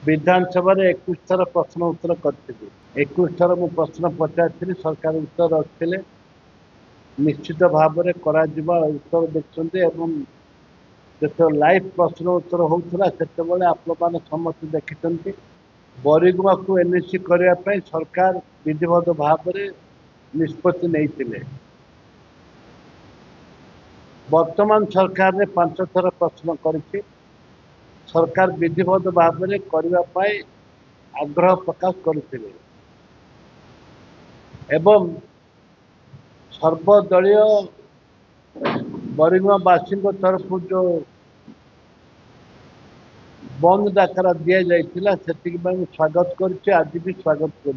विधानसभा 21 थर प्रश्न उत्तर करी 21 थर मु प्रश्न पचारि सरकार उत्तर रखिले निश्चित भाव में उत्तर देखते जो लाइव प्रश्न उत्तर होता से आपण समस्त देखते बरिगुमा को एनएससी करने सरकार विधिवत भाव में निष्पत्ति नहीं वर्तमान सरकार ने 5 थर प्रश्न कर सरकार विधिवत भाव में करने आग्रह प्रकाश करते एवं सर्वदलीय बरिगुमावासी तरफ जो बंद डाकरा दि जाइए से स्वागत कर आज भी स्वागत कर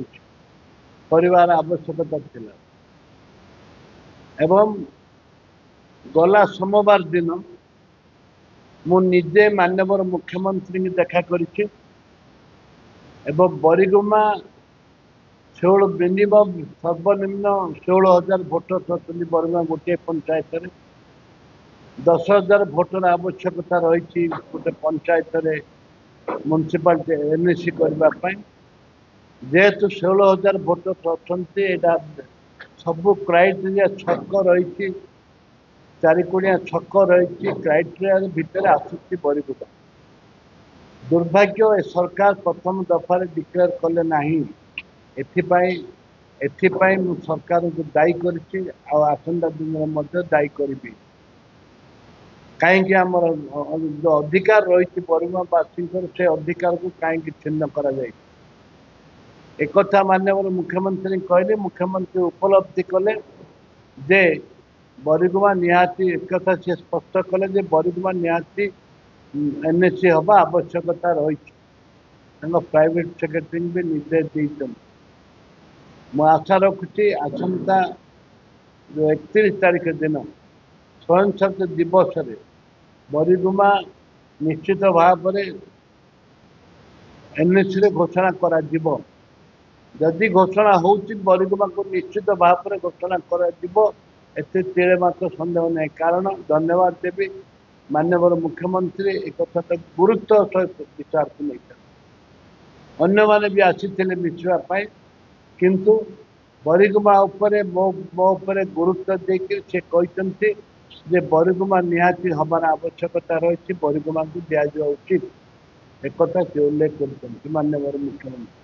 आवश्यकता थिला एवं गला सोमवार दिन मु निजे माननीय मुख्यमंत्री की देखा करिछि एवं बरिगुमा 16 मिनिमम सर्वनिम्न 16,000 भोटर अच्छा बरिगुमा गोटे पंचायत 10,000 भोटर आवश्यकता रही गोटे पंचायत म्युनिसिपालिटी एनएससी करने जेहेतु 16,000 भोटर अच्छा सबू क्राइटेरिया छक रही चारिकोणिया छक रही क्राइटेरिया भितर आसूची बरिगुमा दुर्भाग्य ए सरकार प्रथम दफार डिक्लेयर कले नहीं एथिपाई मु सरकार को दायी करिछि आसंता दिन में दायी करी कहीं आमर जो अधिकार रही बरिगुमावासी से अधिकार को कहीं छिन्न करा जाए एक माननीय मुख्यमंत्री कहले मुख्यमंत्री उपलब्धि कले जे बरिगुमा निहाती एक से स्पष्ट कले जे बरिगुमा निहाती एनएससी हवा आवश्यकता रही प्राइवेट सेक्रेटरी भी निर्देश देते मु आशा रखुची आसंता जो 31 तारीख दिन स्वयं शासित दिवस रे बरिगुमा निश्चित भाव में एनएससी घोषणा करा जिवो जदि घोषणा हो बरिगुमा को निश्चित भाव में घोषणा करा जिवो एते तेरे मात्र संदेह नहीं कारण धन्यवाद देवी माननीय मुख्यमंत्री एक गुरुत्व सहित विचार को नहीं अन्य माने भी आसी मिसापी किंतु बरिगुमा मो गुरुत्व देकर से कहते जे बरिगुमा निहाती हमार आवश्यकता रही बरिगुमा को दिजा उचित एक से उल्लेख कर माननीय मुख्यमंत्री।